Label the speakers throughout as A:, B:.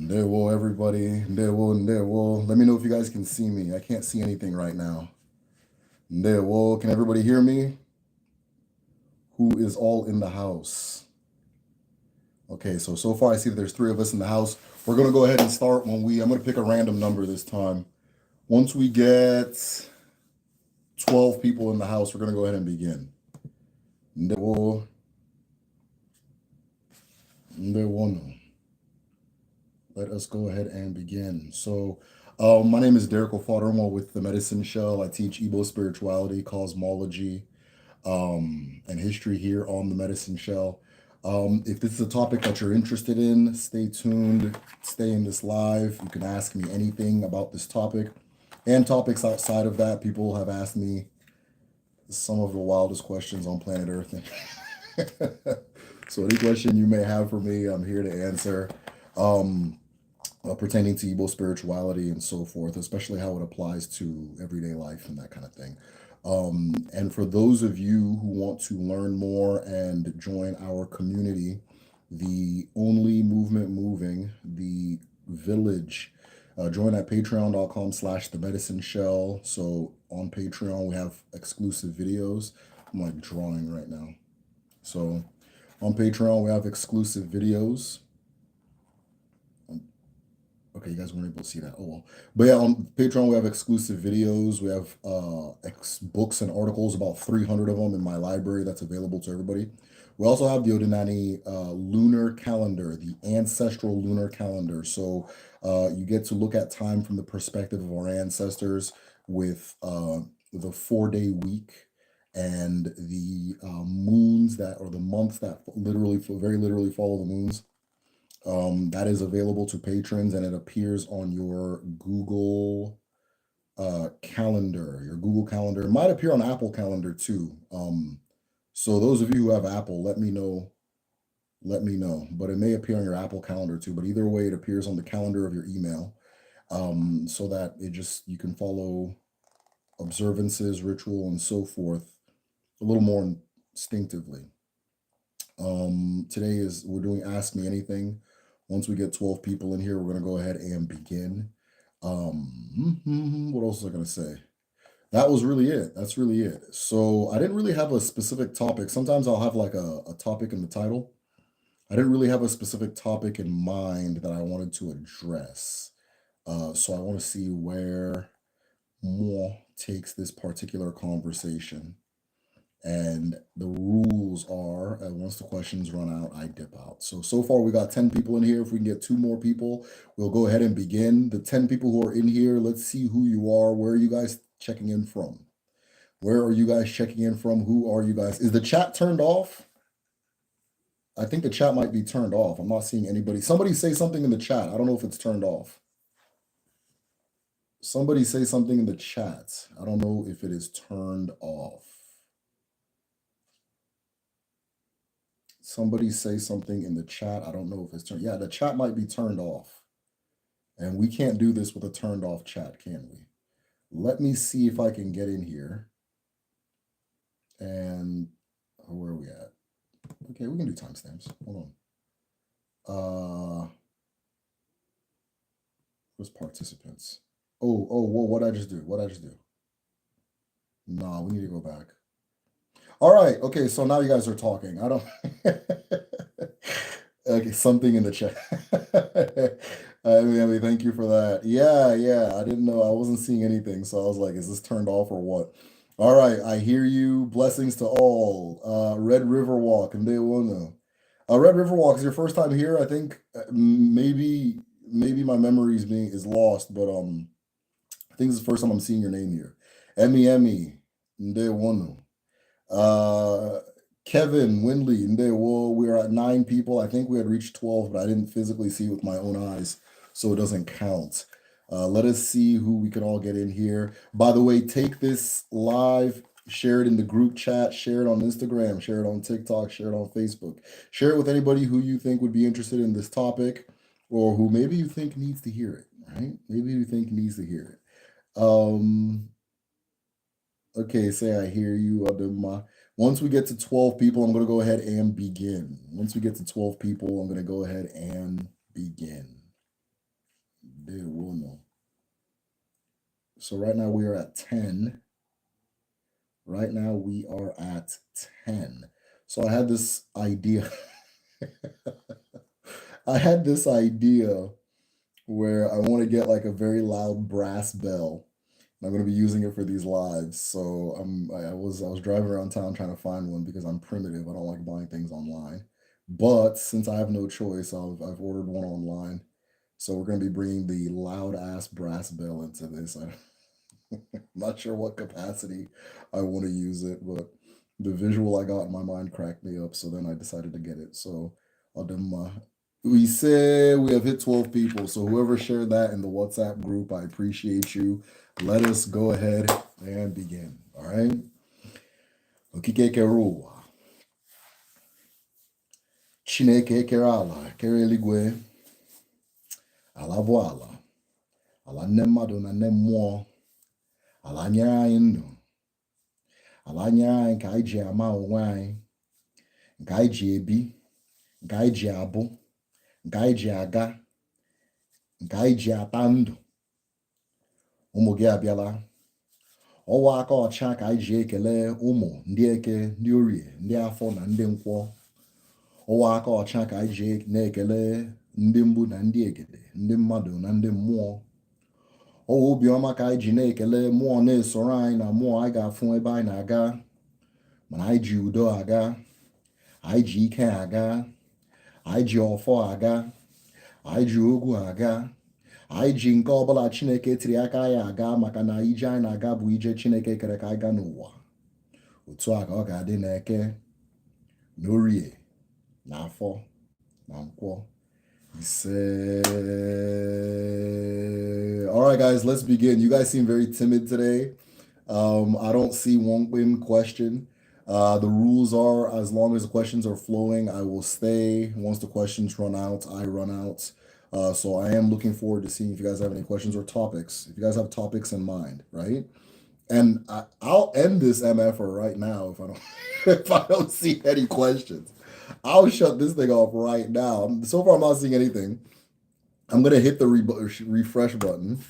A: Ndewo, everybody. Ndewo, ndewo. Let me know if you guys can see me. I can't see anything right now. Ndewo, can everybody hear me? Who is all in the house? Okay, so far I see that there's three of us in the house. We're gonna go ahead and start I'm gonna pick a random number this time. Once we get 12 people in the house, we're gonna go ahead and begin. Ndewo, ndewo no. Let us go ahead and begin. My name is Derek Ofadermo with the Medicine Shell. I teach Igbo spirituality, cosmology, and history here on the Medicine Shell. If this is a topic that you're interested in, stay tuned, stay in this live. You can ask me anything about this topic and topics outside of that. People have asked me some of the wildest questions on planet Earth. So any question you may have for me, I'm here to answer. Pertaining to Igbo spirituality and so forth, especially how it applies to everyday life and that kind of thing. And for those of you who want to learn more and join our community, the only movement moving, the village, join at patreon.com/the medicine shell. So on Patreon, we have exclusive videos. I'm like drawing right now. So on Patreon, we have exclusive videos. Okay, you guys weren't able to see that. Oh well. But yeah, on Patreon we have exclusive videos. We have books and articles, about 300 of them in my library that's available to everybody. We also have the Odinani lunar calendar, the ancestral lunar calendar. So you get to look at time from the perspective of our ancestors with the 4-day week and the moons or the months that very literally follow the moons. That is available to patrons, and it appears on your Google calendar. Your Google calendar. It might appear on Apple Calendar too. So those of you who have Apple, let me know. But it may appear on your Apple Calendar too. But either way, it appears on the calendar of your email, so that you can follow observances, ritual, and so forth a little more instinctively. Today we're doing Ask Me Anything. Once we get 12 people in here, we're going to go ahead and begin. What else was I going to say? That was really it. That's really it. So I didn't really have a specific topic. Sometimes I'll have like a topic in the title. I didn't really have a specific topic in mind that I wanted to address. So I want to see where more takes this particular conversation. And the rules are, once the questions run out, I dip out. So far we got 10 people in here. If we can get 2 more people, we'll go ahead and begin. The 10 people who are in here, let's see who you are. Where are you guys checking in from? Where are you guys checking in from? Who are you guys? Is the chat turned off? I think the chat might be turned off. I'm not seeing anybody. Somebody say something in the chat. I don't know if it's turned off. Somebody say something in the chat. I don't know if it is turned off. Somebody say something in the chat. I don't know if it's turned. Yeah, the chat might be turned off. And we can't do this with a turned off chat, can we? Let me see if I can get in here. And where are we at? Okay, we can do timestamps. Hold on. Where's participants? Oh, whoa, what'd I just do? Nah, we need to go back. All right. Okay. So now you guys are talking. I don't. Okay. Something in the chat. I mean, thank you for that. Yeah. I didn't know. I wasn't seeing anything. So I was like, is this turned off or what? All right. I hear you. Blessings to all. Red River Walk. And they will know. Red River Walk is your first time here. I think maybe my memory is lost, but I think it's the first time I'm seeing your name here. Emmy. Ndewono. Kevin Windley, we are at 9 people. I think we had reached 12, but I didn't physically see with my own eyes, so it doesn't count. Let us see who we can all get in here. By the way, take this live, share it in the group chat, share it on Instagram, share it on TikTok, share it on Facebook. Share it with anybody who you think would be interested in this topic, or who maybe you think needs to hear it, right? Maybe you think needs to hear it. Okay, say I hear you, Adama. Once we get to 12 people, I'm going to go ahead and begin. Once we get to 12 people, I'm going to go ahead and begin. De uno. So right now we are at 10. Right now we are at 10. So I had this idea. I had this idea where I want to get like a very loud brass bell. I'm going to be using it for these lives. So I was driving around town trying to find one because I'm primitive. I don't like buying things online. But since I have no choice, I've ordered one online. So we're going to be bringing the loud ass brass bell into this. I'm not sure what capacity I want to use it, but the visual I got in my mind cracked me up. So then I decided to get it. So we say we have hit 12 people. So whoever shared that in the WhatsApp group, I appreciate you. Let us go ahead and begin. All right. Okike keruwa. Chineke kerala, kere eluigwe, ala bụ ala nne mmadụ na nne mmụọ, ala nyere anyị ndụ, ala nyere anyị nke anyị ji ama onwe anyị, nke anyị ji ebi, nke anyị ji abụ, nke anyị ji aga, nke anyị ji ata ndụ. Ụmụ gị abịala. Ọwa aka ọcha ka anyị ji ekele ụmụ ndị eke, ndị orie, ndị afọ na ndị nkwọ. Ọwa aka ọcha ka anyị ji na-ekele ndị mgbu na ndị egede, ndị mmadụ na ndị mmụọ. Ọwa obiọma ka anyị ji na-ekele mmụọ na-esoro anyị na mmụọ anyị ga-afụ ebe anyị na-aga. Mana anyị ji udo aga, anyị ji ike aga, anyị ji ọfọ aga, anyị ji ogwu aga, anyị ji nke ọbụla Chineke tiri aka ya aga, maka na ije anyị na-aga bụ ije Chineke kere ka anyị gaa n'ụwa. Otu a ka ọ ga-adị n'eke, n'orie, n'afọ, na nkwọ. Ise. All right, guys, let's begin. You guys seem very timid today. I don't see one question. The rules are, as long as the questions are flowing, I will stay. Once the questions run out, I run out. So I am looking forward to seeing if you guys have any questions or topics. If you guys have topics in mind, right? And I'll end this MFR right now if I don't if I don't see any questions. I'll shut this thing off right now. So far, I'm not seeing anything. I'm gonna hit the refresh button,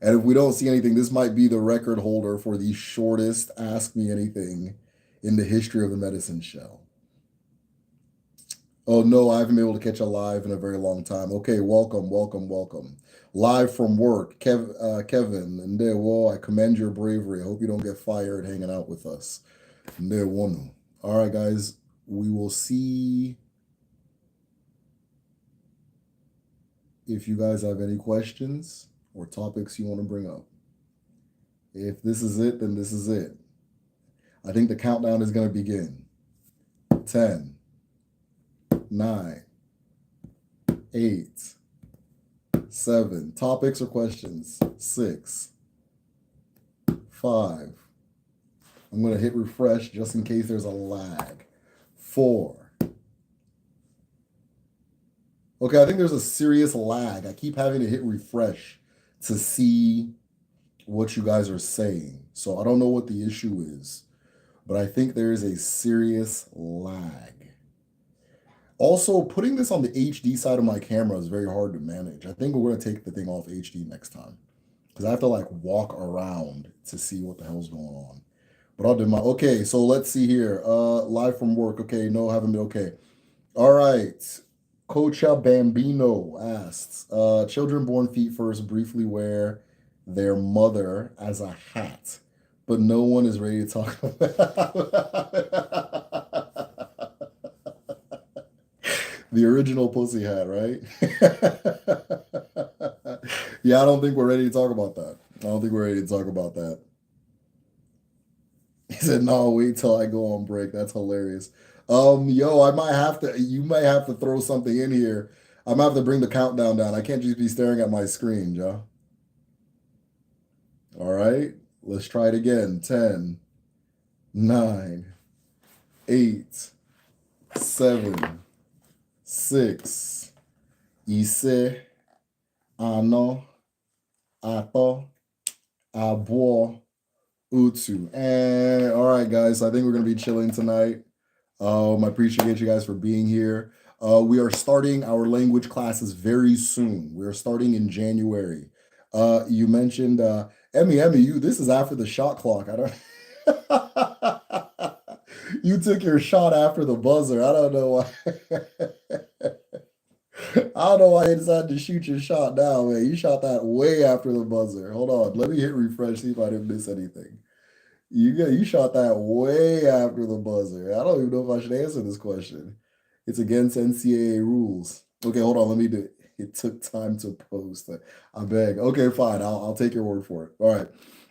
A: and if we don't see anything, this might be the record holder for the shortest Ask Me Anything in the history of the Medicine Show. Oh no, I haven't been able to catch a live in a very long time. Okay, welcome. Live from work, Kevin, and there, well, I commend your bravery. I hope you don't get fired hanging out with us. And there, one. All right, guys, we will see if you guys have any questions or topics you want to bring up. If this is it, then this is it. I think the countdown is going to begin. 10, 9, 8, 7. Topics or questions? 6, 5. I'm going to hit refresh just in case there's a lag. 4. Okay, I think there's a serious lag. I keep having to hit refresh to see what you guys are saying. So I don't know what the issue is, but I think there is a serious lag. Also, putting this on the HD side of my camera is very hard to manage. I think we're going to take the thing off HD next time, because I have to like walk around to see what the hell's going on. But I'll do my, okay, so let's see here. Live from work. Okay, no, haven't been, okay. All right. Cocha Bambino asks, children born feet first briefly wear their mother as a hat, but no one is ready to talk about the original pussy hat, right? Yeah, I don't think we're ready to talk about that. He said, no, wait till I go on break. That's hilarious. Yo, you might have to throw something in here. I'm gonna have to bring the countdown down. I can't just be staring at my screen, Joe. All right, let's try it again. 10, 9, 8, 7, 6, ise, ano, ato, abo, utu. And all right, guys, I think we're gonna be chilling tonight. I appreciate you guys for being here. We are starting our language classes very soon. We're starting in January. You mentioned Emmy, you this is after the shot clock. I don't You took your shot after the buzzer. I don't know why. I don't know why you decided to shoot your shot now, man. You shot that way after the buzzer. Hold on. Let me hit refresh, see if I didn't miss anything. You shot that way after the buzzer. I don't even know if I should answer this question. It's against NCAA rules. Okay, hold on. Let me do it. It took time to post. I beg. Okay, fine. I'll take your word for it. All right.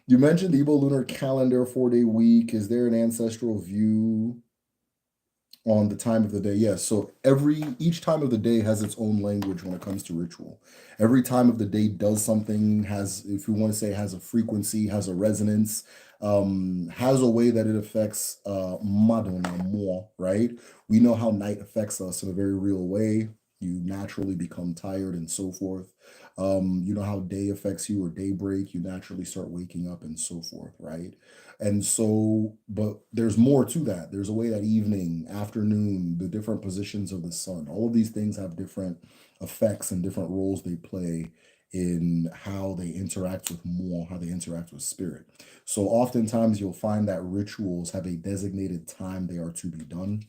A: You mentioned the Igbo lunar calendar, 4-day week. Is there an ancestral view on the time of the day? Yes. So each time of the day has its own language when it comes to ritual. Every time of the day does something, has, if you want to say, has a frequency, has a resonance, has a way that it affects Madonna more, right? We know how night affects us in a very real way. You naturally become tired and so forth. You know how day affects you, or daybreak, you naturally start waking up and so forth, right? And so, but there's more to that. There's a way that evening, afternoon, the different positions of the sun, all of these things have different effects and different roles they play in how they interact with more, how they interact with spirit. So oftentimes you'll find that rituals have a designated time they are to be done.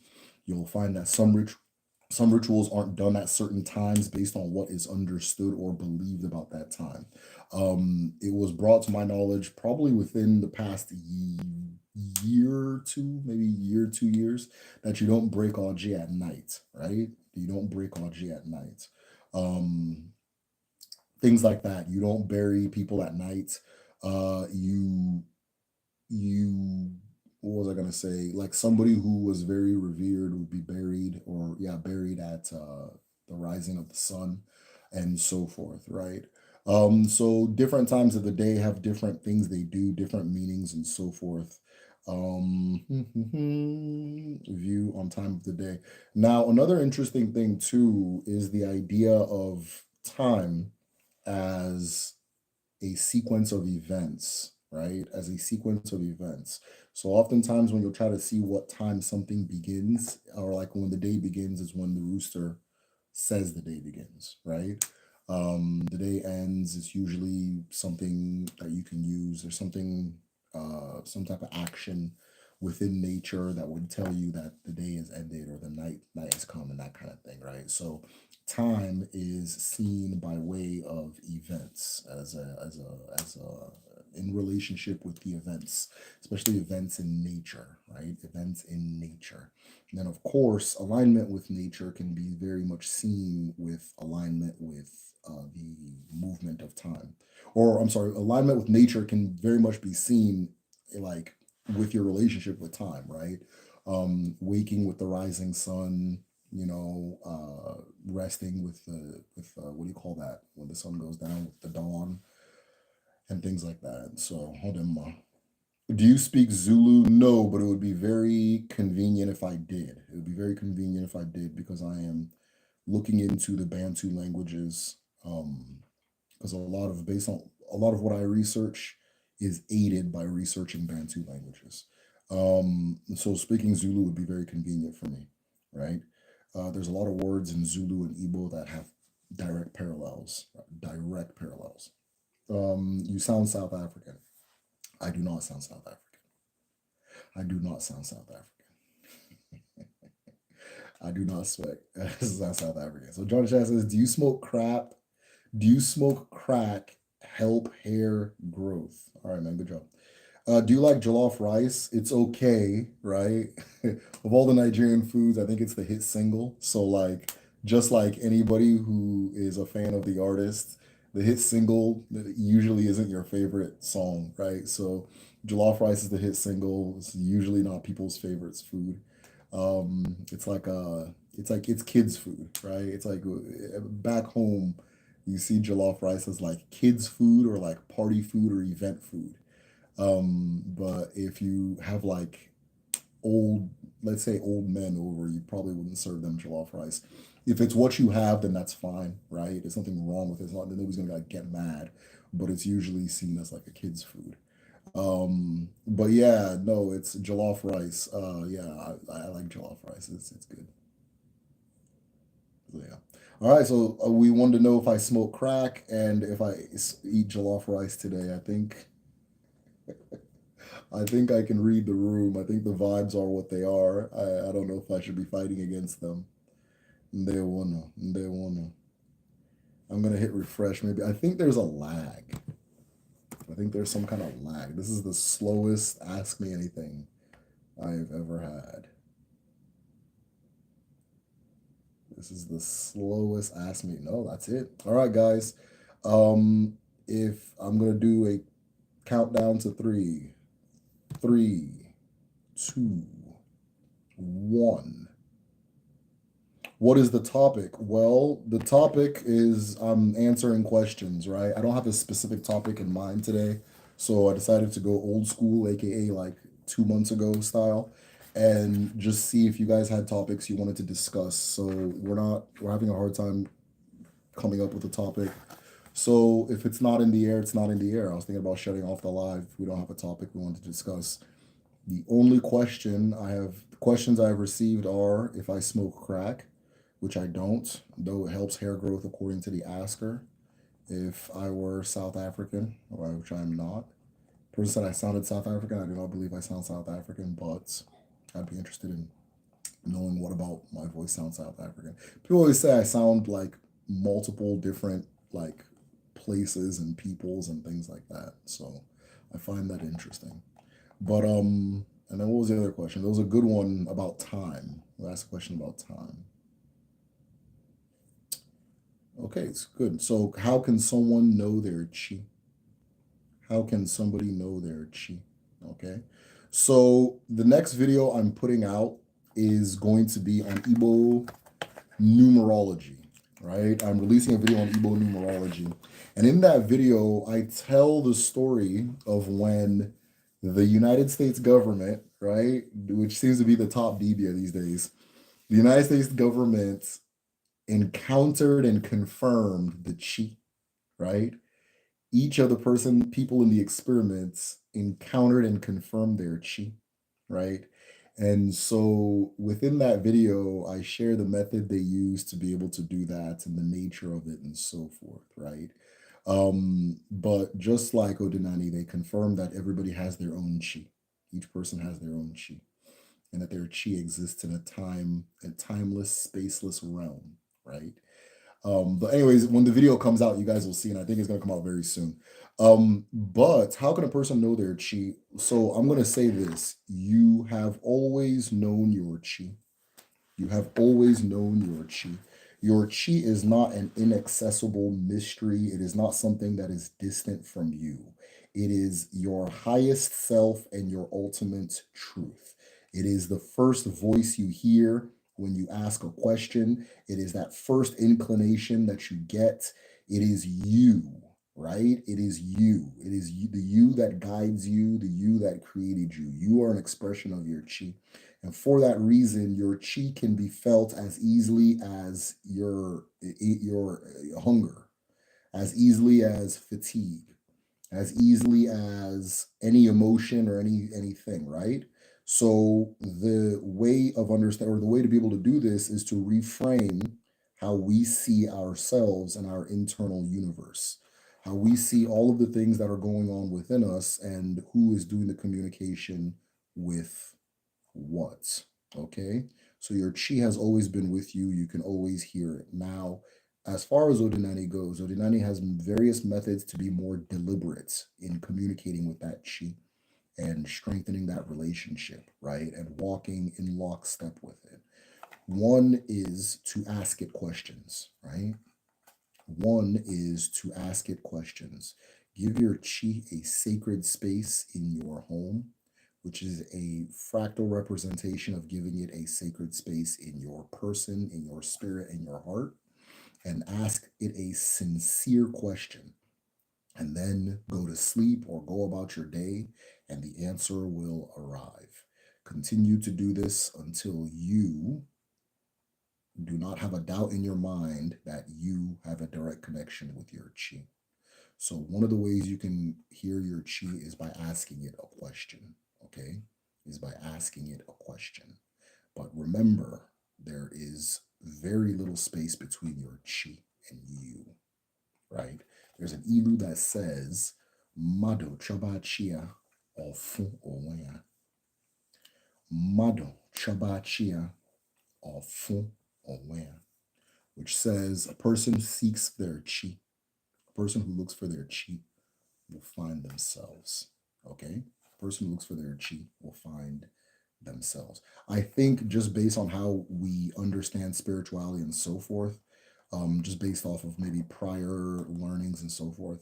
A: You'll find that some rituals aren't done at certain times based on what is understood or believed about that time. It was brought to my knowledge probably within the past year or two, maybe year, 2 years, that you don't break Oji at night, right? You don't break Oji at night. Um, Things like that. You don't bury people at night. You what was I gonna say? Like somebody who was very revered would be buried, or yeah, buried at the rising of the sun, and so forth, right? So different times of the day have different things they do, different meanings, and so forth. View on time of the day. Now, another interesting thing too is the idea of time as a sequence of events, right? As a sequence of events. So oftentimes when you'll try to see what time something begins, or like when the day begins is when the rooster says the day begins, right? The day ends is usually something that you can use, or something, some type of action within nature that would tell you that the day is ended, or the night has come, and that kind of thing, right? So time is seen by way of events, as a in relationship with the events, especially events in nature, right? Events in nature. And then, of course, alignment with nature can be very much seen with alignment with the movement of time. Or, I'm sorry, alignment with nature can very much be seen like with your relationship with time, right? Waking with the rising sun, resting with what do you call that when the sun goes down, with the dawn, and things like that. So hold on, ma. Do you speak Zulu? No, but it would be very convenient if I did. It would be very convenient if I did, because I am looking into the Bantu languages. Because a lot of what I research is aided by researching Bantu languages. So speaking Zulu would be very convenient for me, right? There's a lot of words in Zulu and Igbo that have direct parallels. Direct parallels. You sound South African. I do not sound South African. I do not sound South African. I do not speak. This is not South African. So John Chat says, "Do you smoke crap? Do you smoke crack? Help hair growth." All right, man. Good job. Do you like jollof rice? It's okay, right? Of all the Nigerian foods, I think it's the hit single. So like, just like anybody who is a fan of the artist, the hit single usually isn't your favorite song, right? So jollof rice is the hit single. It's usually not people's favorites food. It's like it's kids food, right? It's like back home, you see jollof rice as like kids food, or like party food, or event food. But if you have like old, let's say old men over, you probably wouldn't serve them jollof rice. If it's what you have, then that's fine, right? There's nothing wrong with it. It's not that nobody's gonna like get mad, but it's usually seen as like a kid's food. But yeah, no, it's jollof rice. Yeah, I like jollof rice. It's good. So yeah. All right. So we wanted to know if I smoke crack and if I eat jollof rice today. I think I can read the room. I think the vibes are what they are. I don't know if I should be fighting against them. They wanna. They wanna. I'm gonna hit refresh. Maybe I think there's a lag. I think there's some kind of lag. This is the slowest Ask Me Anything I've ever had. This is the slowest Ask Me. No, that's it. All right, guys. Um, if I'm gonna do a countdown to three, two, one. What is the topic? Well, the topic is I'm answering questions, right? I don't have a specific topic in mind today. So I decided to go old school, aka like 2 months ago style, and just see if you guys had topics you wanted to discuss. So we're having a hard time coming up with a topic. So if it's not in the air, it's not in the air. I was thinking about shutting off the live if we don't have a topic we want to discuss. The only questions I have received are if I smoke crack, which I don't, though it helps hair growth according to the asker. If I were South African, which I'm not. Person said I sounded South African. I do not believe I sound South African, but I'd be interested in knowing what about my voice sounds South African. People always say I sound like multiple different like places and peoples and things like that. So I find that interesting. But and then what was the other question? There was a good one about time. Last question about time. Okay, it's good. So how can someone know their chi? How can somebody know their chi? Okay. So the next video I'm putting out is going to be on Igbo numerology, right? I'm releasing a video on Igbo numerology. And in that video, I tell the story of when the United States government, right, which seems to be the top debia these days, the United States government encountered and confirmed the chi, right? Each of the people in the experiments encountered and confirmed their chi, right? And so within that video, I share the method they use to be able to do that and the nature of it and so forth, right? But just like Odinani, they confirm that everybody has their own chi. Each person has their own chi, and that their chi exists in a timeless, spaceless realm, right? But anyways, when the video comes out, you guys will see, and I think it's gonna come out very soon. But how can a person know their chi? So I'm gonna say this: you have always known your chi. You have always known your chi. Your chi is not an inaccessible mystery. It is not something that is distant from you. It is your highest self and your ultimate truth. It is the first voice you hear when you ask a question. It is that first inclination that you get. It is you, right? It is you. It is you, the you that guides you, the you that created you. You are an expression of your chi. And for that reason, your chi can be felt as easily as your hunger, as easily as fatigue, as easily as any emotion or anything, right? So the way of understand or the way to be able to do this is to reframe how we see ourselves and our internal universe, how we see all of the things that are going on within us and who is doing the communication with what. Okay. So your chi has always been with you. You can always hear it. Now, as far as Odinani goes, Odinani has various methods to be more deliberate in communicating with that chi and strengthening that relationship, right? And walking in lockstep with it. One is to ask it questions, right? One is to ask it questions. Give your chi a sacred space in your home, which is a fractal representation of giving it a sacred space in your person, in your spirit, in your heart, and ask it a sincere question. And then go to sleep or go about your day, and the answer will arrive. Continue to do this until you do not have a doubt in your mind that you have a direct connection with your chi. So, one of the ways you can hear your chi is by asking it a question, okay? Is by asking it a question. But remember, there is very little space between your chi and you, right? There's an ilu that says, Mado choba chia ofun owen. Mado choba chia ofun owen, which says a person seeks their chi. A person who looks for their chi will find themselves. Okay? A person who looks for their chi will find themselves. I think just based on how we understand spirituality and so forth, just based off of maybe prior learnings and so forth,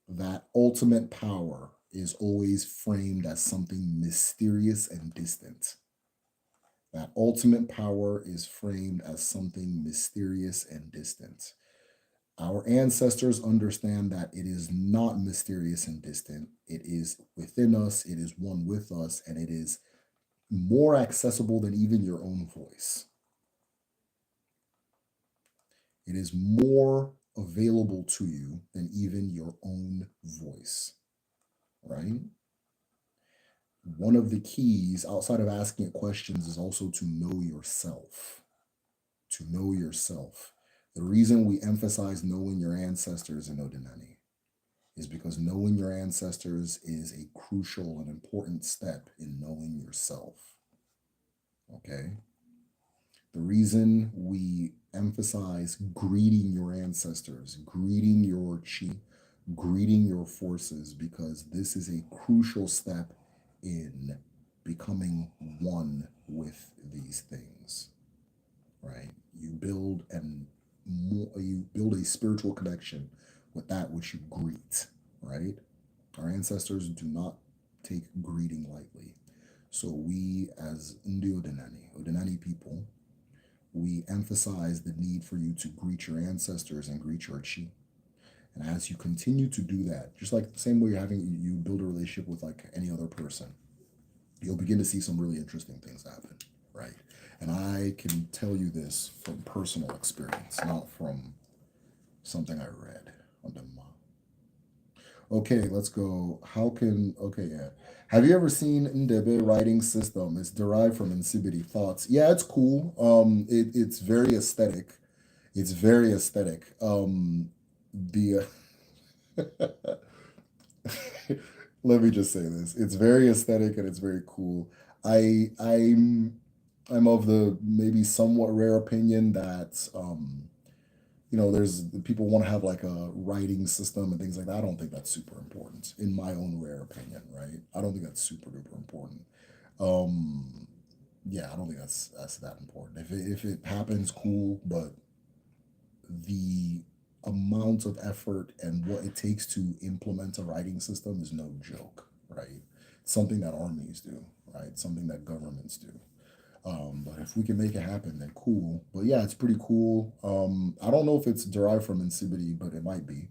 A: that ultimate power is always framed as something mysterious and distant. That ultimate power is framed as something mysterious and distant. Our ancestors understand that it is not mysterious and distant. It is within us, it is one with us, and it is more accessible than even your own voice. It is more available to you than even your own voice, right? One of the keys outside of asking it questions is also to know yourself. To know yourself. The reason we emphasize knowing your ancestors in Odinani is because knowing your ancestors is a crucial and important step in knowing yourself. Okay? The reason we emphasize greeting your ancestors, greeting your chi, greeting your forces, because this is a crucial step in becoming one with these things, right? You build a spiritual connection with that which you greet, right? Our ancestors do not take greeting lightly. So we, as Ndi Odinani people, we emphasize the need for you to greet your ancestors and greet your chi. And as you continue to do that, just like the same way you build a relationship with like any other person, you'll begin to see some really interesting things happen, right? And I can tell you this from personal experience, not from something I read on the mom. Okay, let's go. Yeah. Have you ever seen Ndebe writing system? It's derived from Insipidity Thoughts. Yeah, it's cool. It's very aesthetic. It's very aesthetic. The let me just say this. It's very aesthetic and it's very cool. I'm of the maybe somewhat rare opinion that there's people want to have like a writing system and things like that. I don't think that's super important in my own rare opinion, right? I don't think that's super duper important. Um, yeah, I don't think that's that important. If it happens, cool, but the amount of effort and what it takes to implement a writing system is no joke, right? It's something that armies do, right? Something that governments do. But if we can make it happen, then cool. But yeah, it's pretty cool. I don't know if it's derived from insipidity, but it might be.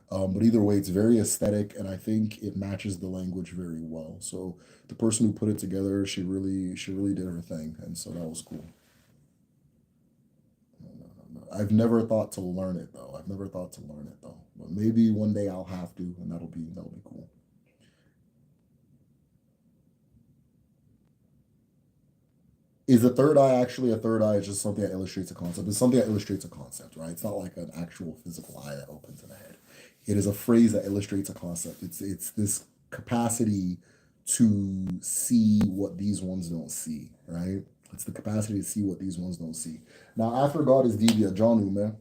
A: But either way, it's very aesthetic, and I think it matches the language very well. So the person who put it together, she really did her thing, and so that was cool. No. I've never thought to learn it though. I've never thought to learn it though. But maybe one day I'll have to, and that'll be cool. Is the third eye actually a third eye? It's just something that illustrates a concept. It's something that illustrates a concept, right? It's not like an actual physical eye that opens in the head. It is a phrase that illustrates a concept. It's this capacity to see what these ones don't see, right? It's the capacity to see what these ones don't see. Now, after God is Divya, John Ume,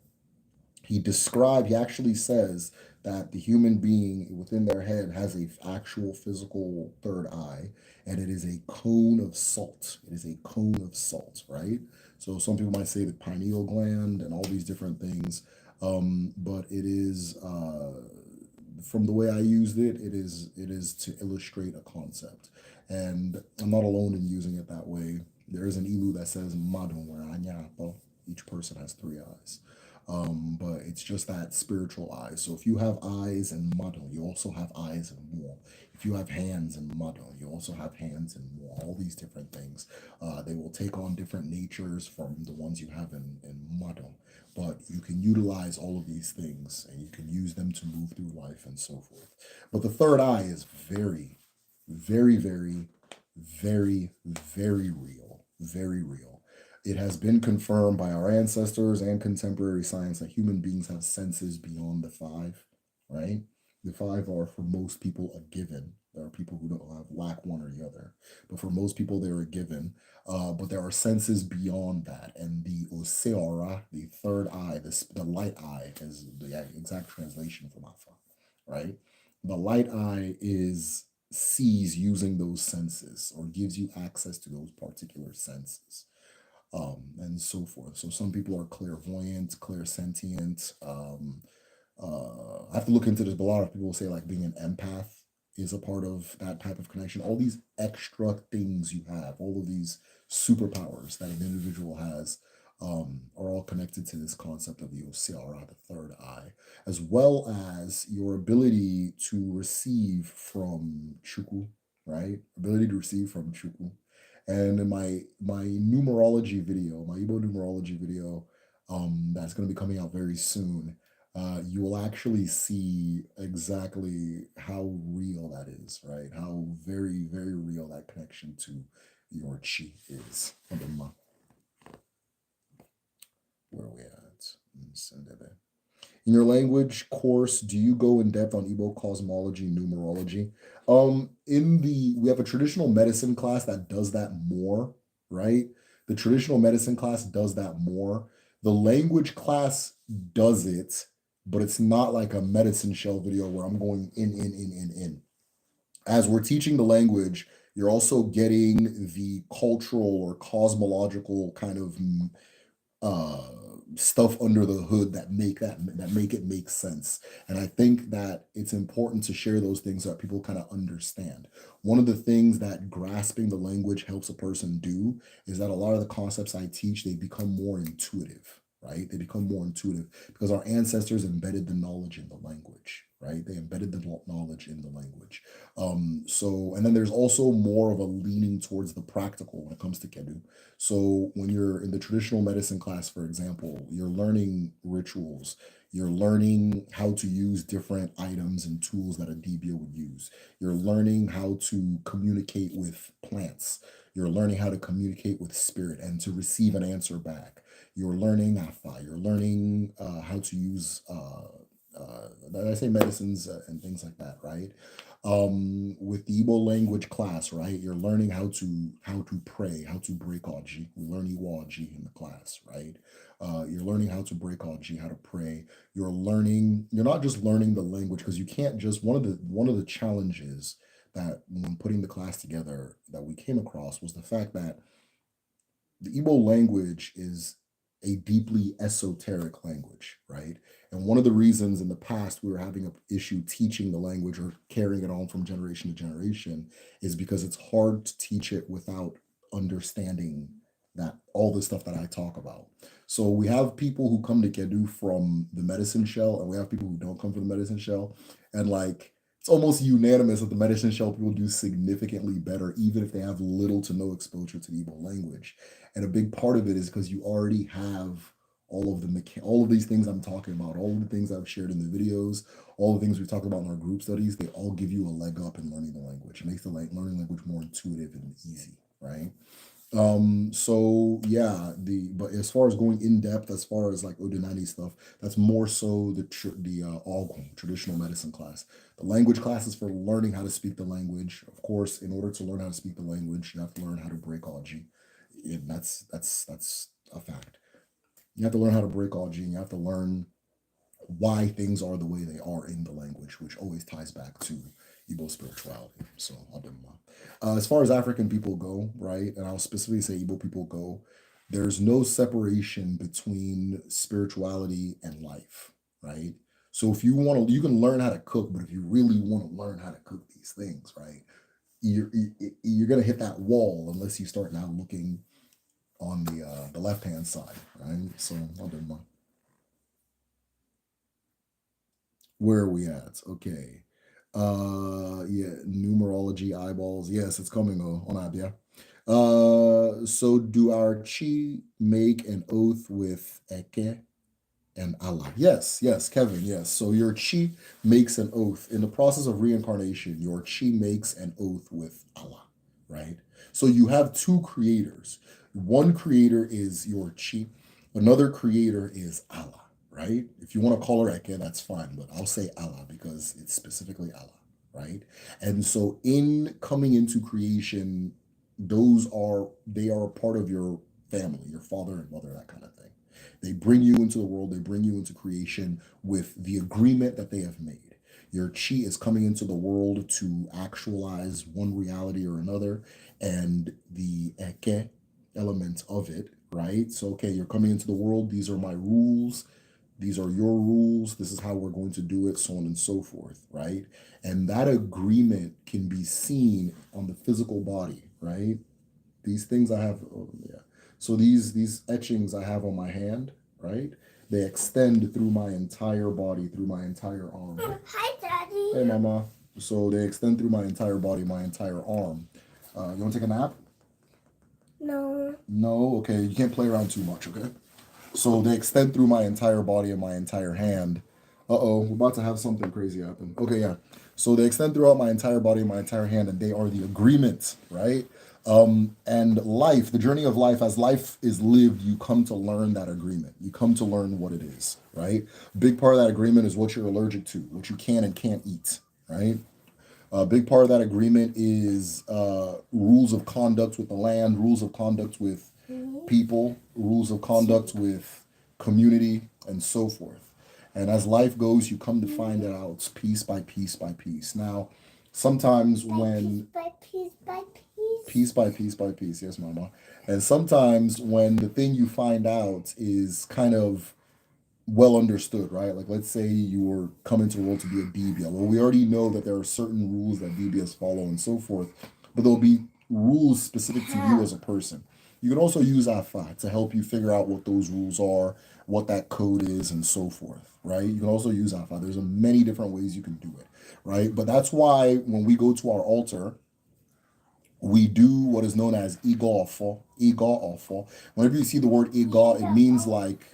A: he actually says that the human being within their head has a actual physical third eye, and it is a cone of salt. It is a cone of salt, right? So some people might say the pineal gland and all these different things, but it is from the way I used it, it is to illustrate a concept, and I'm not alone in using it that way. There is an ilu that says "Madon," where each person has three eyes. But it's just that spiritual eyes. So if you have eyes and mado, you also have eyes and more. If you have hands and mado, you also have hands and more. All these different things. They will take on different natures from the ones you have in mado. But you can utilize all of these things and you can use them to move through life and so forth. But the third eye is very, very, very, very, very real. Very real. It has been confirmed by our ancestors and contemporary science that human beings have senses beyond the five, right? The five are for most people a given. There are people who don't have lack one or the other, but for most people they're a given. But there are senses beyond that, and the oseora, the third eye, the light eye, is the exact translation from Afa, right? The light eye is sees using those senses or gives you access to those particular senses, and so forth. So some people are clairvoyant, clairsentient. I have to look into this, but a lot of people say like being an empath is a part of that type of connection. All these extra things you have, all of these superpowers that an individual has, are all connected to this concept of the Osiara, the third eye, as well as your ability to receive from Chuku, right? Ability to receive from Chuku. And in my numerology video, my Igbo numerology video, that's going to be coming out very soon, you will actually see exactly how real that is, right? How very, very real that connection to your chi is. Where are we at? In your language course, do you go in depth on Igbo cosmology, numerology? We have a traditional medicine class that does that more, right? The traditional medicine class does that more. The language class does it, but it's not like a medicine shell video where I'm going in. As we're teaching the language, you're also getting the cultural or cosmological kind of uh stuff under the hood that make it make sense. And I think that it's important to share those things so that people kind of understand. One of the things that grasping the language helps a person do is that a lot of the concepts I teach, they become more intuitive, right? They become more intuitive because our ancestors embedded the knowledge in the language, right? They embedded the knowledge in the language. And then there's also more of a leaning towards the practical when it comes to Kedu. So when you're in the traditional medicine class, for example, you're learning rituals, you're learning how to use different items and tools that a DBO would use. You're learning how to communicate with plants. You're learning how to communicate with spirit and to receive an answer back. You're learning Afa. You're learning how to use, I say medicines and things like that, right? With the Igbo language class, right? You're learning how to pray, how to break Oji. We learn Iwa Oji in the class, right? You're learning how to break Oji, how to pray. You're not just learning the language because you can't just one of the challenges that when putting the class together that we came across was the fact that the Igbo language is a deeply esoteric language, right? And one of the reasons in the past we were having an issue teaching the language or carrying it on from generation to generation is because it's hard to teach it without understanding that all the stuff that I talk about. So we have people who come to Kedu from the medicine shell, and we have people who don't come from the medicine shell. And like it's almost unanimous that the medicine shell people do significantly better, even if they have little to no exposure to the Igbo language. And a big part of it is because you already have all of these things I'm talking about, all of the things I've shared in the videos, all the things we've talked about in our group studies, they all give you a leg up in learning the language. It makes the learning language more intuitive and easy, right? So yeah, but as far as going in depth, as far as like Odinani stuff, that's more so the Ogwon, traditional medicine class. The language class is for learning how to speak the language. Of course, in order to learn how to speak the language, you have to learn how to break Oji. And that's a fact. You have to learn how to break Oji, and you have to learn why things are the way they are in the language, which always ties back to Igbo spirituality. So as far as African people go, right, and I'll specifically say Igbo people go, there's no separation between spirituality and life, right? So if you want to, you can learn how to cook, but if you really want to learn how to cook these things, right, you're gonna hit that wall unless you start now looking on the left hand side, right? So I'll do my. Where are we at? Okay. Yeah, numerology eyeballs. Yes, it's coming on Abia. So do our chi make an oath with Eke and Allah? Yes, yes, Kevin, yes. So your chi makes an oath. In the process of reincarnation, your chi makes an oath with Allah, right? So you have two creators. One creator is your chi. Another creator is Allah, right? If you want to call her Eke, that's fine, but I'll say Allah because it's specifically Allah, right? And so in coming into creation, they are a part of your family, your father and mother, that kind of thing. They bring you into the world, they bring you into creation with the agreement that they have made. Your chi is coming into the world to actualize one reality or another, and the eke element of it, right? So, okay, you're coming into the world, these are my rules, these are your rules, this is how we're going to do it, so on and so forth, right? And that agreement can be seen on the physical body, right? These things I have, oh, yeah. So these etchings I have on my hand, right? They extend through my entire body, through my entire arm.
B: Hi, Daddy.
A: Hey, Mama. So they extend through my entire body, my entire arm. You want to take a nap?
B: No.
A: No? Okay, you can't play around too much, okay? So they extend through my entire body and my entire hand. Uh-oh, we're about to have something crazy happen. Okay, yeah. So they extend throughout my entire body and my entire hand, and they are the agreement, right? And life, the journey of life, as life is lived, you come to learn that agreement. You come to learn what it is, right? A big part of that agreement is what you're allergic to, what you can and can't eat, right? A big part of that agreement is rules of conduct with the land, rules of conduct with people, rules of conduct with community, and so forth. And as life goes, you come to find out piece by piece by piece. Now, sometimes when
B: By piece by piece.
A: piece by piece by piece, yes, Mama. And sometimes when the thing you find out is kind of well understood, right? Like, let's say you were coming to the world to be a Dibia. Well, we already know that there are certain rules that Dibias follow and so forth, but there'll be rules specific to you as a person. You can also use Afa to help you figure out what those rules are, what that code is, and so forth, right? You can also use Afa. There's many different ways you can do it, right? But that's why when we go to our altar, we do what is known as Igofo. Igofo. Whenever you see the word Iga, it means like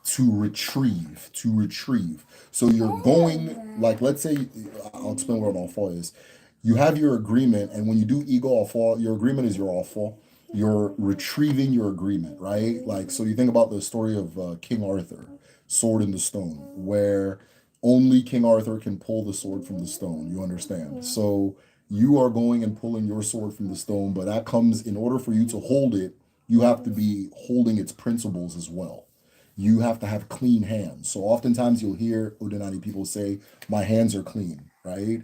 A: to retrieve, to retrieve. So you're going, like, let's say, I'll explain what an offer is. You have your agreement, and when you do ego offer, your agreement is your offer. You're retrieving your agreement, right? Like, so you think about the story of King Arthur, Sword in the Stone, where only King Arthur can pull the sword from the stone. You understand? So you are going and pulling your sword from the stone, but that comes in order for you to hold it, you have to be holding its principles as well. You have to have clean hands. So oftentimes you'll hear Udinani people say, my hands are clean, right?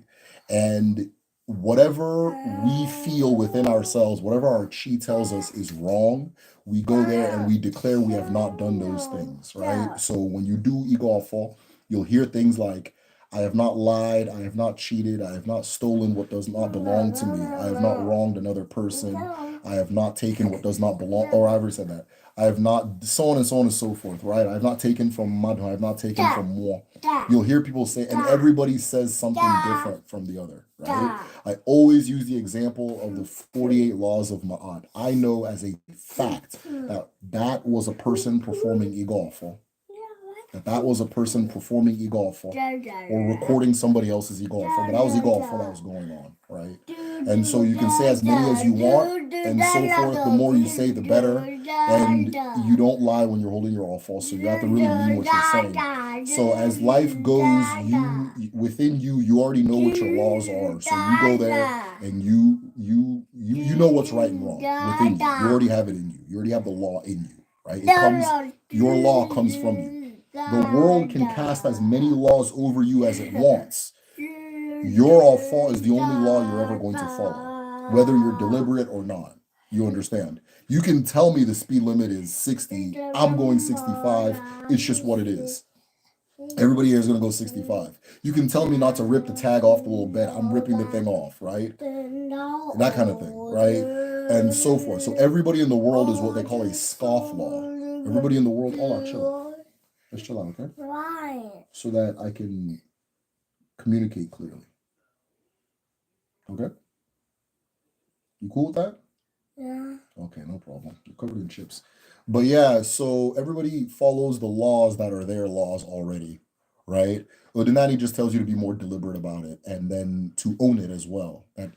A: And whatever we feel within ourselves, whatever our chi tells us is wrong, we go there and we declare we have not done those things, right? So when you do igofo, you'll hear things like, I have not lied, I have not cheated, I have not stolen what does not belong to me, I have not wronged another person, I have not taken what does not belong, or I've already said that. I have not, so on and so on and so forth, right? I have not taken from Madhu, I have not taken from Mo. You'll hear people say, and everybody says something different from the other, right? I always use the example of the 48 laws of Ma'at. I know as a fact that that was a person performing Igolfo, that was a person performing Igolfo or recording somebody else's Igolfo, but that was Igolfo that was going on, right? And so you can say as many as you want and so forth. The more you say, the better. And you don't lie when you're holding your awful, so you have to really mean what you're saying. So as life goes, you within you, you already know what your laws are. So you go there and you know what's right and wrong within you. You already have it in you. You already have the law in you, right? It comes. Your law comes from you. The world can cast as many laws over you as it wants. Your awful is the only law you're ever going to follow, whether you're deliberate or not. You understand? You can tell me the speed limit is 60. I'm going 65. It's just what it is. Everybody here is going to go 65. You can tell me not to rip the tag off the little bed. I'm ripping the thing off, right? That kind of thing, right? And so forth. So everybody in the world is what they call a scoff law. Everybody in the world, oh, chill. Let's chill out, okay?
B: Why?
A: So that I can communicate clearly. Okay? You cool with that?
B: Yeah.
A: Okay, no problem. You're covered in chips. But yeah, so everybody follows the laws that are their laws already, right? Odinani just tells you to be more deliberate about it and then to own it as well. That,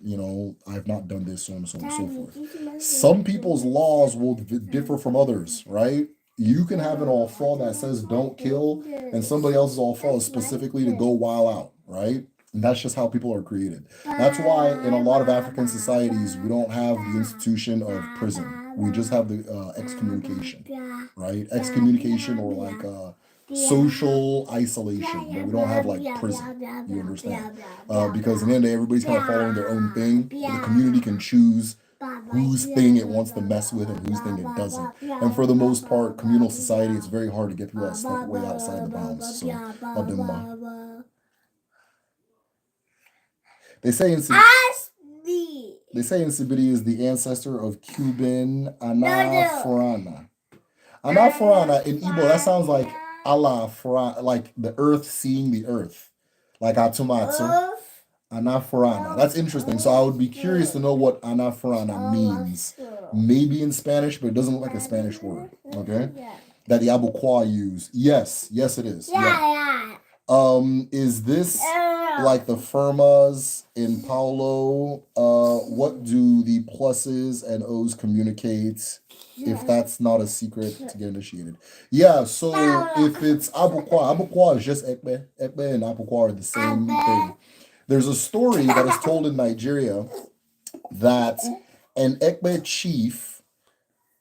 A: I've not done this, so on and so on and so forth. Some people's laws will differ from others, right? You can have an all-fall that says don't kill, and somebody else's all-fall is specifically to go wild out, right? And that's just how people are created. That's why in a lot of African societies, we don't have the institution of prison. We just have the excommunication, right? Excommunication or like social isolation, but we don't have like prison. You understand? Because in the end of the day, everybody's kind of following their own thing. But the community can choose whose thing it wants to mess with and whose thing it doesn't. And for the most part, communal society, it's very hard to get people that step way outside the bounds. So, they say Nsibidi is the ancestor of Cuban Anafarana. Anafarana in Igbo, that sounds like Allah, like the earth seeing the earth. Like Atumatsu. Anafarana. That's interesting. So I would be curious to know what Anafarana means. Maybe in Spanish, but it doesn't look like a Spanish word. Okay? That the Abuqua use. Yes, it is. Yeah. Is this like the firmas in Paulo? What do the pluses and O's communicate? If that's not a secret to get initiated. Yeah, so if it's Abuqua is just Ekbe. Ekbe and Abuqua are the same thing. There's a story that is told in Nigeria that an Ekbe chief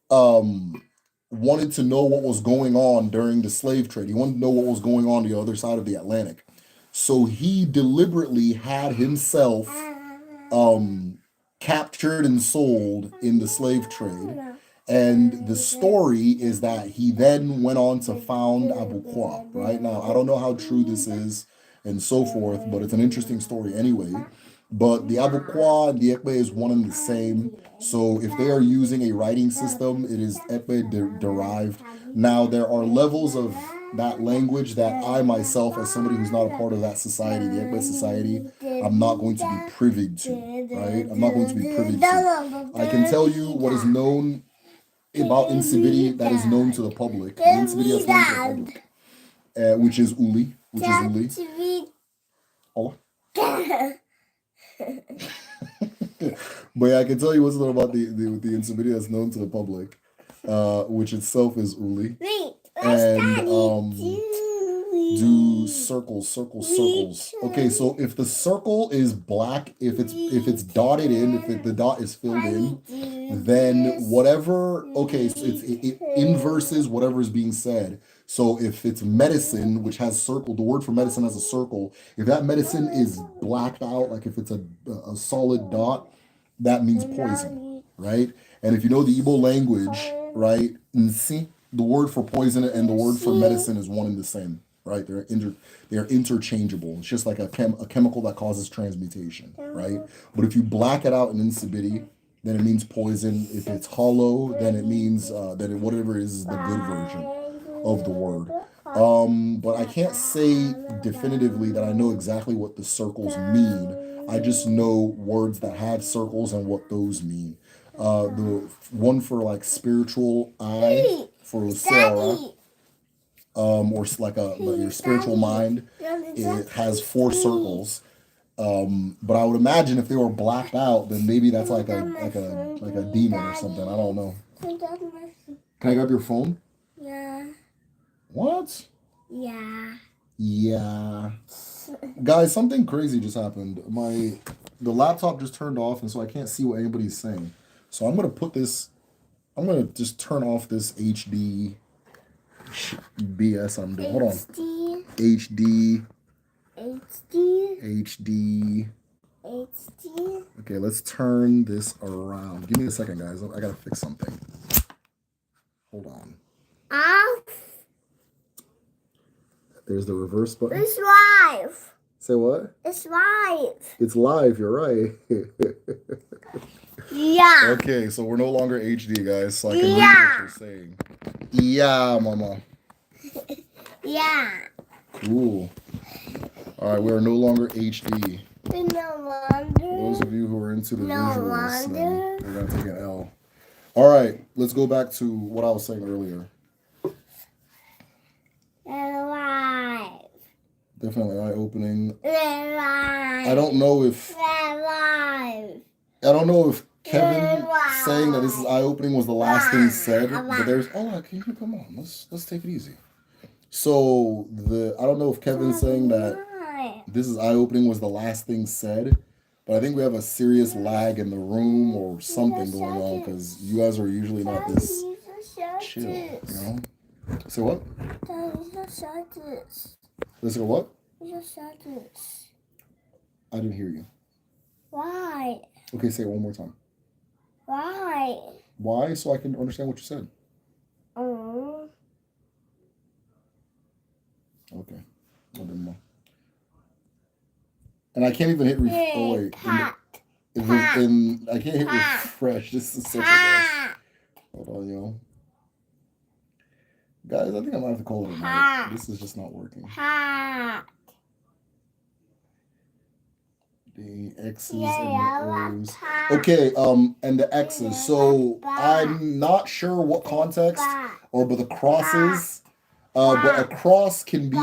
A: wanted to know what was going on during the slave trade. He wanted to know what was going on the other side of the Atlantic. So he deliberately had himself captured and sold in the slave trade. And the story is that he then went on to found Abuqua, right? Now, I don't know how true this is and so forth, but it's an interesting story anyway. But the Abuqua and the Ekbe is one and the same. So if they are using a writing system, it is Ekbe derived. Now, there are levels of that language that I myself, as somebody who's not a part of that society, the Ekbe society, I'm not going to be privy to, right? I'm not going to be privy to. I can tell you what is known about Nsibidi that is known to the public. Nsibidi is known to the public, which is Uli. Oh. But yeah, I can tell you what's known about the Nsibidi that's known to the public, which itself is Uli. And do circles. Okay, so if the circle is black, if it's dotted in, if the dot is filled in, then whatever, okay, so it inverses whatever is being said. So if it's medicine, which has circle, the word for medicine has a circle, if that medicine is blacked out, like if it's a solid dot, that means poison, right? And if you know the Igbo language, right, nsi, the word for poison and the word for medicine is one and the same, right? They're interchangeable. It's just like a chemical that causes transmutation, right? But if you black it out in Nsibidi, then it means poison. If it's hollow, then it means whatever it is the good version of the word. But I can't say definitively that I know exactly what the circles mean. I just know words that have circles and what those mean. The one for like spiritual eye, for Sarah, or like your spiritual mind, it has 4 circles. But I would imagine if they were blacked out, then maybe that's like a demon or something. I don't know. Can I grab your phone?
B: Yeah.
A: What?
B: Yeah.
A: Guys, something crazy just happened. The laptop just turned off, and so I can't see what anybody's saying. So I'm gonna just turn off this HD BS I'm doing. Hold on. HD. Okay, let's turn this around. Give me a second, guys. I gotta fix something. Hold on.
B: Off.
A: There's the reverse button.
B: It's live.
A: Say what?
B: It's live.
A: It's live, you're right.
B: Yeah.
A: Okay, so we're no longer HD, guys, so I can read what you're saying. Yeah, mama.
B: Yeah.
A: Cool. Alright, we are no longer HD.
B: No wonder.
A: Those of you who are into the visuals, they're going to take an L. Alright, let's go back to what I was saying earlier.
B: Live.
A: Definitely eye-opening. I
B: I
A: don't know if Kevin saying that this is eye-opening was the last thing said, but there's can you come on, let's take it easy. So I don't know if Kevin saying that this is eye-opening was the last thing said, but I think we have a serious lag in the room or something going on because you guys are usually not this chill, you know? So what? Let's go what? I didn't hear you.
B: Why?
A: Okay, say it one more time.
B: Why?
A: Why? So I can understand what you said.
B: Oh.
A: Okay. I didn't know. And I can't even hit oh wait. I can't hit refresh. This is such a mess. Hold on, yo. Guys, I think I might have to call it a night. This is just not working. The X's and the O's. Okay, and the X's. So I'm not sure what context but the crosses. But a cross can be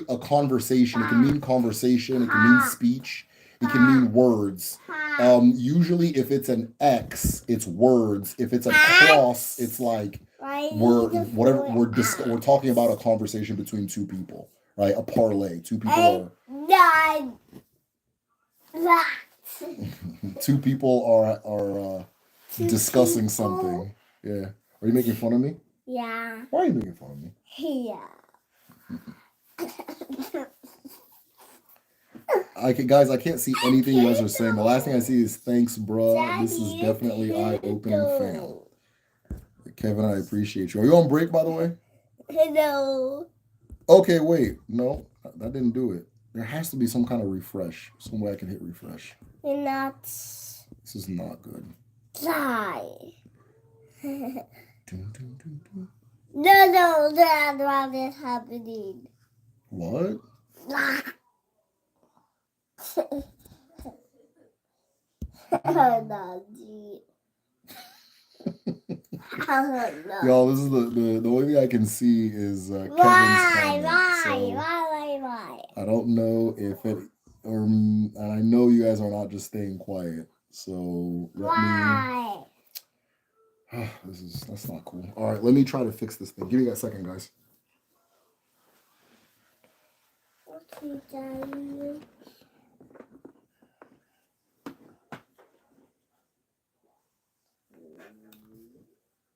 A: a conversation. It can mean conversation. It can mean speech. It can mean words. Usually, if it's an X, it's words. If it's a cross, it's like we're talking about a conversation between two people, right? A parlay. Two people are discussing something. Yeah. Are you making fun of me?
B: Yeah.
A: Why are you making fun of me?
B: Yeah.
A: Guys, I can't see anything you guys are saying. The last thing I see is thanks, bruh. This is definitely eye-opening, fam. Kevin, I appreciate you. Are you on break, by the way?
B: Hello.
A: Okay, wait. No, that didn't do it. There has to be some kind of refresh. Some way I can hit refresh.
B: You're not.
A: This is not good.
B: Try.
A: Dun, dun, dun, dun.
B: No, that's what is happening.
A: What? Y'all, this is the only thing I can see is Kevin's comment.
B: Why?
A: I don't know if it and I know you guys are not just staying quiet. So
B: Why?
A: That's not cool. All right, let me try to fix this thing. Give me that second, guys.
B: Okay, Daddy.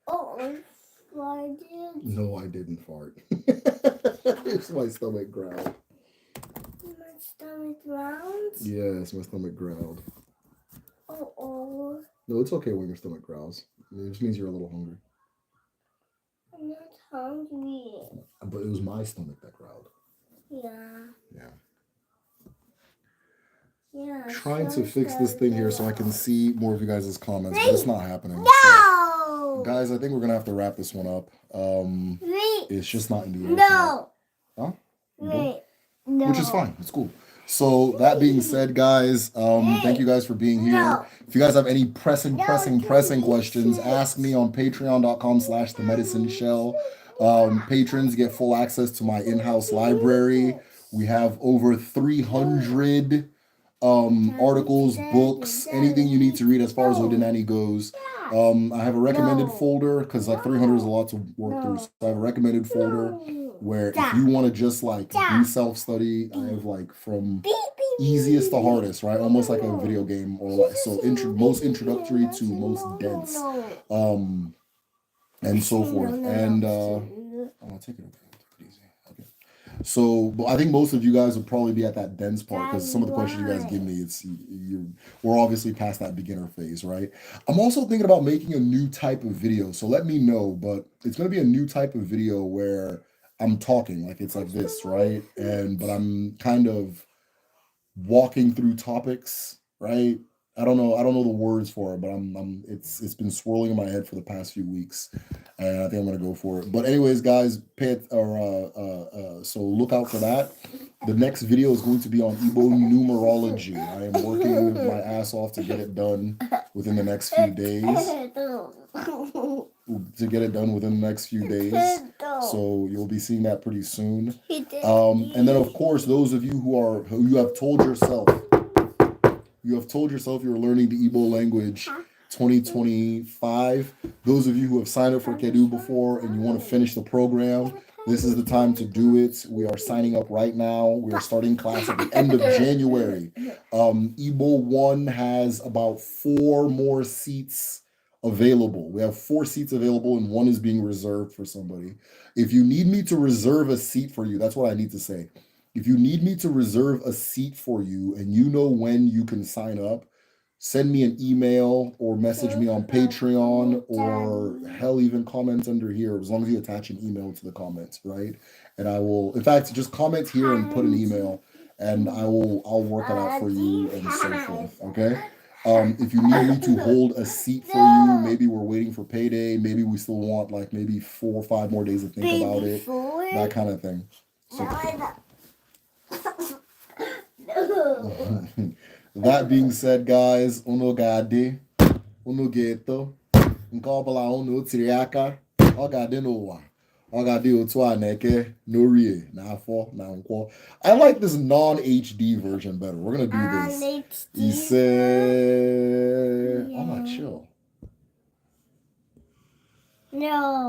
B: Oh, farted.
A: No, I didn't fart. It's my stomach growled.
B: My stomach growls?
A: Yes, my stomach growled.
B: Oh.
A: No, it's okay when your stomach growls. It just means you're a little hungry.
B: I'm not hungry.
A: But it was my stomach that growled.
B: Yeah.
A: Trying to fix this thing here so I can see more of you guys' comments, but it's not happening.
B: No!
A: So, guys, I think we're gonna have to wrap this one up. It's just not in the air.
B: No.
A: Huh?
B: No.
A: Which is fine. It's cool. So that being said, guys, thank you guys for being here.
B: No.
A: If you guys have any pressing questions, ask me on patreon.com/themedicineshell. Patrons get full access to my in-house library. We have over 300 articles, books, anything you need to read as far as Odinani goes. I have a recommended folder because like 300 is a lot to work through. So I have a recommended folder where if you want to just like do self-study, I have like from easiest to hardest, right? Almost like a video game or like most introductory to most dense, and so forth. And I'll take it. So, but I think most of you guys would probably be at that dense part because some of the questions you guys give me, we're obviously past that beginner phase, right? I'm also thinking about making a new type of video, so let me know. But it's gonna be a new type of video where I'm talking like it's like this, right? But I'm kind of walking through topics, right? I don't know the words for it, but it's been swirling in my head for the past few weeks, and I think I'm gonna go for it. But anyways, guys, so look out for that. The next video is going to be on Igbo numerology. I am working my ass off to get it done within the next few days. to get it done within the next few days. So you'll be seeing that pretty soon. And then of course, those of you who you have told yourself you're learning the Igbo language 2025. Those of you who have signed up for Kedu before and you want to finish the program, this is the time to do it. We are signing up right now. We are starting class at the end of January. Igbo 1 has about 4 more seats available. We have 4 seats available and 1 is being reserved for somebody. If you need me to reserve a seat for you, that's what I need to say. If you need me to reserve a seat for you and you know when you can sign up, send me an email or message me on Patreon, or hell, even comment under here, as long as you attach an email to the comments, right? And I will, in fact, just comment here and put an email and I'll work it out for you and so forth, okay? If you need me to hold a seat for you, maybe we're waiting for payday, maybe we still want like maybe 4 or 5 more days to think about it, that kind of thing. So, that being said, guys, unu ga-adị, unu ga-eto, nke ọbụla unu tiri aka, ọ ga-adị n'ụwa, ọ ga-adị otu a na-eke, n'orie, n'afọ, na nkwọ. I like this non-HD version better. We're gonna do this. He said, oh, chill.
B: No.